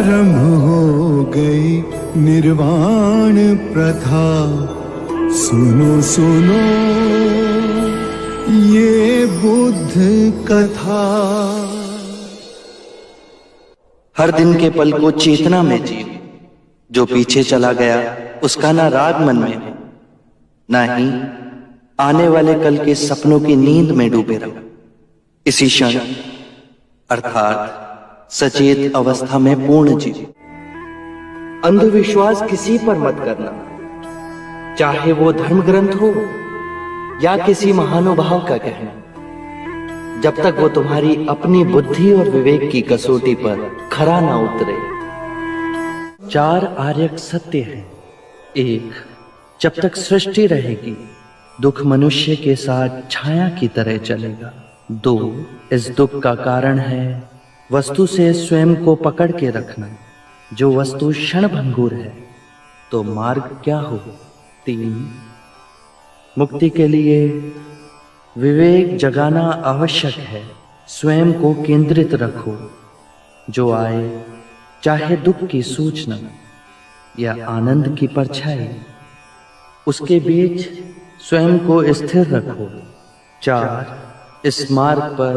आरंभ हो गई निर्वाण प्रथा। सुनो सुनो ये बुद्ध कथा। हर दिन के पल को चेतना में जियो। जो पीछे चला गया उसका ना राग मन में हो, ना ही आने वाले कल के सपनों की नींद में डूबे रहो। इसी क्षण अर्थात सचेत अवस्था में पूर्ण जियो। अंधविश्वास किसी पर मत करना, चाहे वो धर्म ग्रंथ हो या किसी महानुभाव का कहना, जब तक वो तुम्हारी अपनी बुद्धि और विवेक की कसौटी पर खरा ना उतरे। 4 आर्यक सत्य है। 1, जब तक सृष्टि रहेगी दुख मनुष्य के साथ छाया की तरह चलेगा। 2, इस दुख का कारण है वस्तु से स्वयं को पकड़ के रखना। जो वस्तु क्षणभंगुर है तो मार्ग क्या हो। 3, मुक्ति के लिए विवेक जगाना आवश्यक है। स्वयं को केंद्रित रखो। जो आए, चाहे दुख की सूचना या आनंद की परछाई, उसके बीच स्वयं को स्थिर रखो। 4, इस मार्ग पर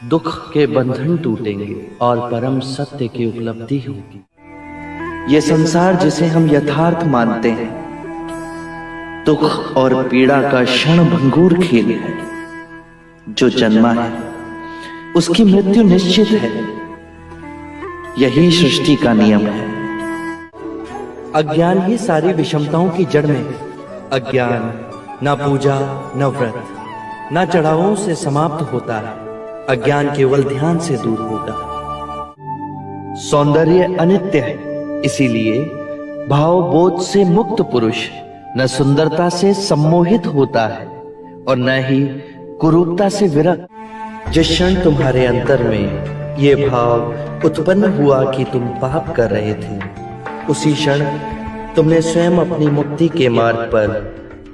दुख के बंधन टूटेंगे और परम सत्य की उपलब्धि होगी। यह संसार जिसे हम यथार्थ मानते हैं दुख और पीड़ा का क्षणभंगुर खेल है। जो जन्मा है उसकी मृत्यु निश्चित है। यही सृष्टि का नियम है। अज्ञान ही सारी विषमताओं की जड़ में है। अज्ञान न पूजा न व्रत न चढ़ावों से समाप्त होता है। अज्ञान केवल ध्यान से दूर होगा। सौंदर्य अनित्य है, इसीलिए भाव बोध से मुक्त पुरुष न सुंदरता से सम्मोहित होता है और न ही कुरूपता से विरक्त। जिस क्षण तुम्हारे अंतर में ये भाव उत्पन्न हुआ कि तुम पाप कर रहे थे, उसी क्षण तुमने स्वयं अपनी मुक्ति के मार्ग पर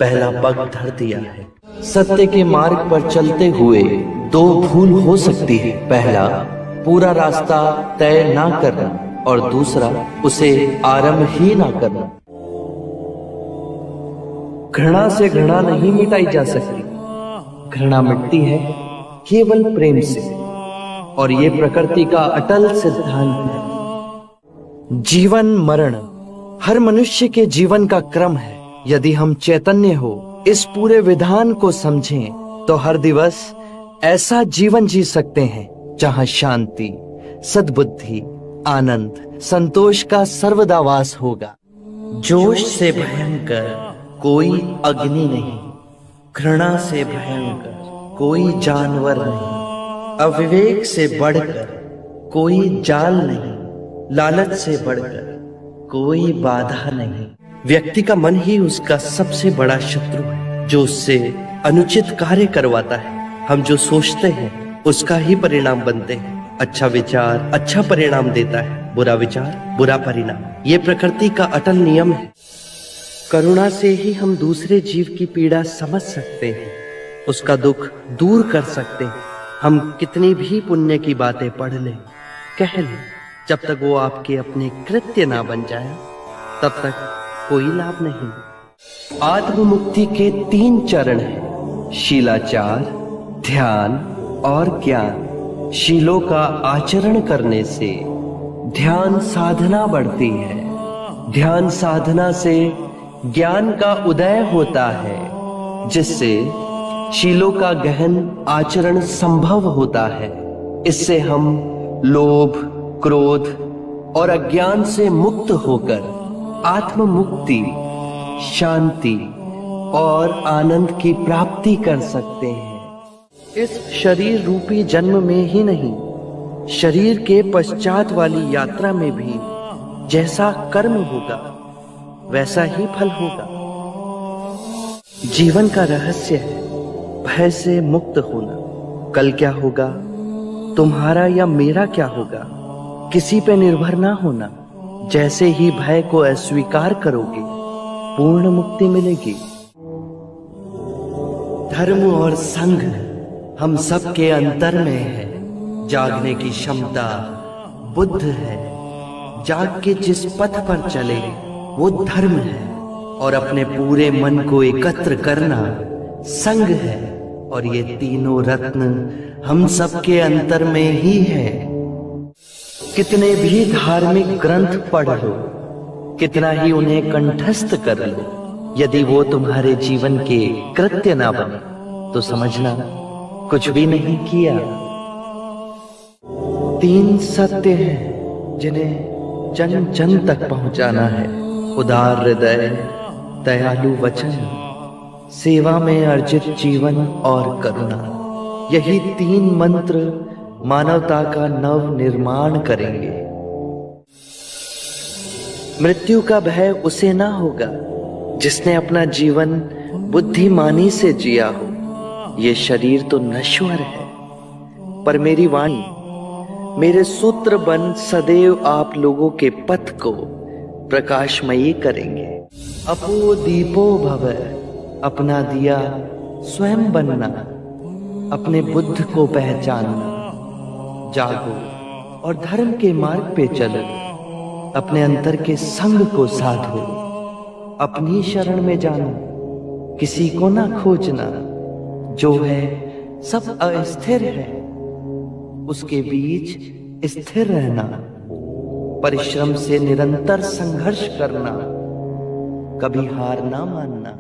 पहला पग धर दिया है। सत्य के मार्ग पर चलते हुए 2 भूल हो सकती है। पहला, पूरा रास्ता तय ना करना और दूसरा, उसे आरंभ ही ना करना। घृणा से घृणा नहीं मिटाई जा सकती। घृणा मिटती है केवल प्रेम से, और ये प्रकृति का अटल सिद्धांत है। जीवन मरण हर मनुष्य के जीवन का क्रम है। यदि हम चैतन्य हो इस पूरे विधान को समझें तो हर दिवस ऐसा जीवन जी सकते हैं जहां शांति, सद्बुद्धि, आनंद, संतोष का सर्वदा वास होगा। जोश से भयंकर कोई अग्नि नहीं, घृणा से भयंकर कोई जानवर नहीं, अविवेक से बढ़कर कोई जाल नहीं, लालच से बढ़कर कोई बाधा नहीं। व्यक्ति का मन ही उसका सबसे बड़ा शत्रु है, जो उससे अनुचित कार्य करवाता है। हम जो सोचते हैं उसका ही परिणाम बनते हैं। अच्छा विचार अच्छा परिणाम देता है, बुरा विचार बुरा परिणाम। ये प्रकृति का अटल नियम है। करुणा से ही हम दूसरे जीव की पीड़ा समझ सकते हैं, उसका दुख दूर कर सकते हैं। हम कितनी भी पुण्य की बातें पढ़ लें, कह लें, जब तक वो आपके अपने कृत्य ना बन जाए तब तक कोई लाभ नहीं। आत्म मुक्ति के 3 चरण हैं, शीलाचार, ध्यान और ज्ञान। शीलों का आचरण करने से ध्यान साधना बढ़ती है। ध्यान साधना से ज्ञान का उदय होता है, जिससे शीलों का गहन आचरण संभव होता है। इससे हम लोभ, क्रोध और अज्ञान से मुक्त होकर आत्म मुक्ति, शांति और आनंद की प्राप्ति कर सकते हैं। इस शरीर रूपी जन्म में ही नहीं, शरीर के पश्चात वाली यात्रा में भी जैसा कर्म होगा वैसा ही फल होगा। जीवन का रहस्य है भय से मुक्त होना। कल क्या होगा, तुम्हारा या मेरा क्या होगा, किसी पे निर्भर ना होना। जैसे ही भय को अस्वीकार करोगे, पूर्ण मुक्ति मिलेगी। धर्म और संघ हम सब के अंतर में है। जागने की क्षमता बुद्ध है, जाग के जिस पथ पर चले वो धर्म है, और अपने पूरे मन को एकत्र करना संग है। और ये तीनों रत्न हम सबके अंतर में ही है। कितने भी धार्मिक ग्रंथ पढ़ लो, कितना ही उन्हें कंठस्थ कर लो, यदि वो तुम्हारे जीवन के कृत्य ना बने तो समझना कुछ भी नहीं किया। 3 सत्य हैं जिन्हें जन जन तक पहुंचाना है। उदार हृदय, दयालु वचन, सेवा में अर्जित जीवन और करुणा। यही 3 मंत्र मानवता का नव निर्माण करेंगे। मृत्यु का भय उसे ना होगा जिसने अपना जीवन बुद्धिमानी से जिया हो। ये शरीर तो नश्वर है, पर मेरी वाणी, मेरे सूत्र बन सदैव आप लोगों के पथ को प्रकाशमयी करेंगे। अपो दीपो भव, अपना दिया स्वयं बनना, अपने बुद्ध को पहचानना। जागो और धर्म के मार्ग पे चलो, अपने अंतर के संग को साधो। अपनी शरण में जाना, किसी को ना खोजना। जो है सब अस्थिर है, उसके बीच स्थिर रहना। परिश्रम से निरंतर संघर्ष करना, कभी हार ना मानना।